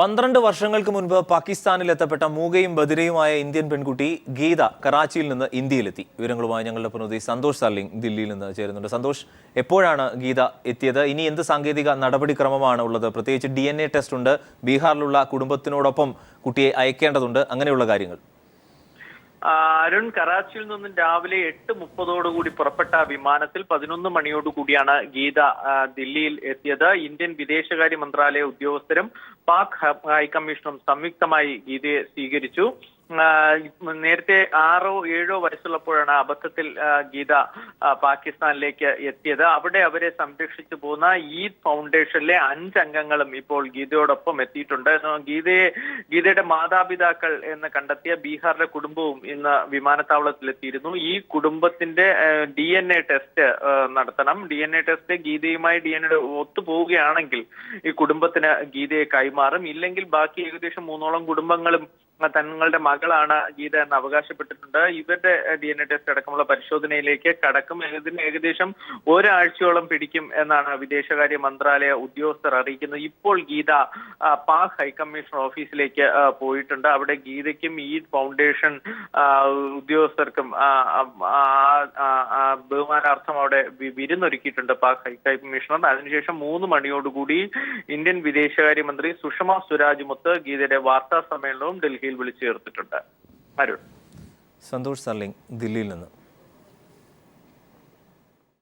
12 വർഷങ്ങൾക്ക് മുൻപ് പാകിസ്ഥാനിൽ എത്തപ്പെട്ട മൂകയും ബധിരയുമായ ഇന്ത്യൻ പെൺകുട്ടി ഗീത കറാച്ചിയിൽ നിന്ന് ഇന്ത്യയിലെത്തി. വിവരങ്ങളുമായി ഞങ്ങളുടെ പ്രതിനിധി സന്തോഷ് സർലിംഗ് ദില്ലിയിൽ നിന്ന് ചേരുന്നുണ്ട്. സന്തോഷ്, എപ്പോഴാണ് ഗീത എത്തിയത്? ഇനി എന്ത് സാങ്കേതിക നടപടിക്രമമാണ് ഉള്ളത്? പ്രത്യേകിച്ച് DNA ടെസ്റ്റ് ഉണ്ട്, ബീഹാറിലുള്ള കുടുംബത്തിനോടൊപ്പം കുട്ടിയെ അയക്കേണ്ടതുണ്ട്, അങ്ങനെയുള്ള കാര്യങ്ങൾ. അരുൺ, കറാച്ചിയിൽ നിന്നും രാവിലെ 8:30 പുറപ്പെട്ട വിമാനത്തിൽ 11 മണിയോടുകൂടിയാണ് ഗീത ദില്ലിയിൽ എത്തിയത്. ഇന്ത്യൻ വിദേശകാര്യ മന്ത്രാലയ ഉദ്യോഗസ്ഥരും പാക് ഹൈക്കമ്മീഷണറും സംയുക്തമായി ഗീതയെ സ്വീകരിച്ചു. നേരത്തെ 6-7 വയസ്സുള്ളപ്പോഴാണ് അബദ്ധത്തിൽ ഗീത പാകിസ്ഥാനിലേക്ക് എത്തിയത്. അവിടെ അവരെ സംരക്ഷിച്ചു പോകുന്ന ഈദ് ഫൗണ്ടേഷനിലെ 5 അംഗങ്ങളും ഇപ്പോൾ ഗീതയോടൊപ്പം എത്തിയിട്ടുണ്ട്. ഗീതയുടെ മാതാപിതാക്കൾ എന്ന് കണ്ടെത്തിയ ബീഹാറിലെ കുടുംബവും ഇന്ന് വിമാനത്താവളത്തിൽ എത്തിയിരുന്നു. ഈ കുടുംബത്തിന്റെ DNA ടെസ്റ്റ് നടത്തണം. DNA ടെസ്റ്റ് ഗീതയുമായി DNA ഒത്തുപോവുകയാണെങ്കിൽ ഈ കുടുംബത്തിന് ഗീതയെ കൈമാറും. ഇല്ലെങ്കിൽ ബാക്കി ഏകദേശം 3ഓളം കുടുംബങ്ങളും തങ്ങളുടെ മകളാണ് ഗീത എന്ന് അവകാശപ്പെട്ടിട്ടുണ്ട്. ഇവരുടെ DNA ടെസ്റ്റ് അടക്കമുള്ള പരിശോധനയിലേക്ക് കടക്കും. ഇതിന് ഏകദേശം ഒരാഴ്ചയോളം പിടിക്കും എന്നാണ് വിദേശകാര്യ മന്ത്രാലയ ഉദ്യോഗസ്ഥർ അറിയിക്കുന്നത്. ഇപ്പോൾ ഗീത പാക് ഹൈക്കമ്മീഷണർ ഓഫീസിലേക്ക് പോയിട്ടുണ്ട്. അവിടെ ഗീതയ്ക്കും ഈദ് ഫൗണ്ടേഷൻ ഉദ്യോഗസ്ഥർക്കും ബഹുമാനാർത്ഥം അവിടെ വിരുന്നൊരുക്കിയിട്ടുണ്ട് പാക് ഹൈക്കമ്മീഷണർ. അതിനുശേഷം 3 മണിയോടുകൂടി ഇന്ത്യൻ വിദേശകാര്യമന്ത്രി സുഷമ സ്വരാജുമൊത്ത് ഗീതയുടെ വാർത്താ സമ്മേളനവും ഡൽഹിയിൽ വിളിച്ചു ചേർത്തിട്ടുണ്ട്. അരുൺ. സന്തോഷ് സർലിംഗ് ദില്ലിയിൽ നിന്ന്.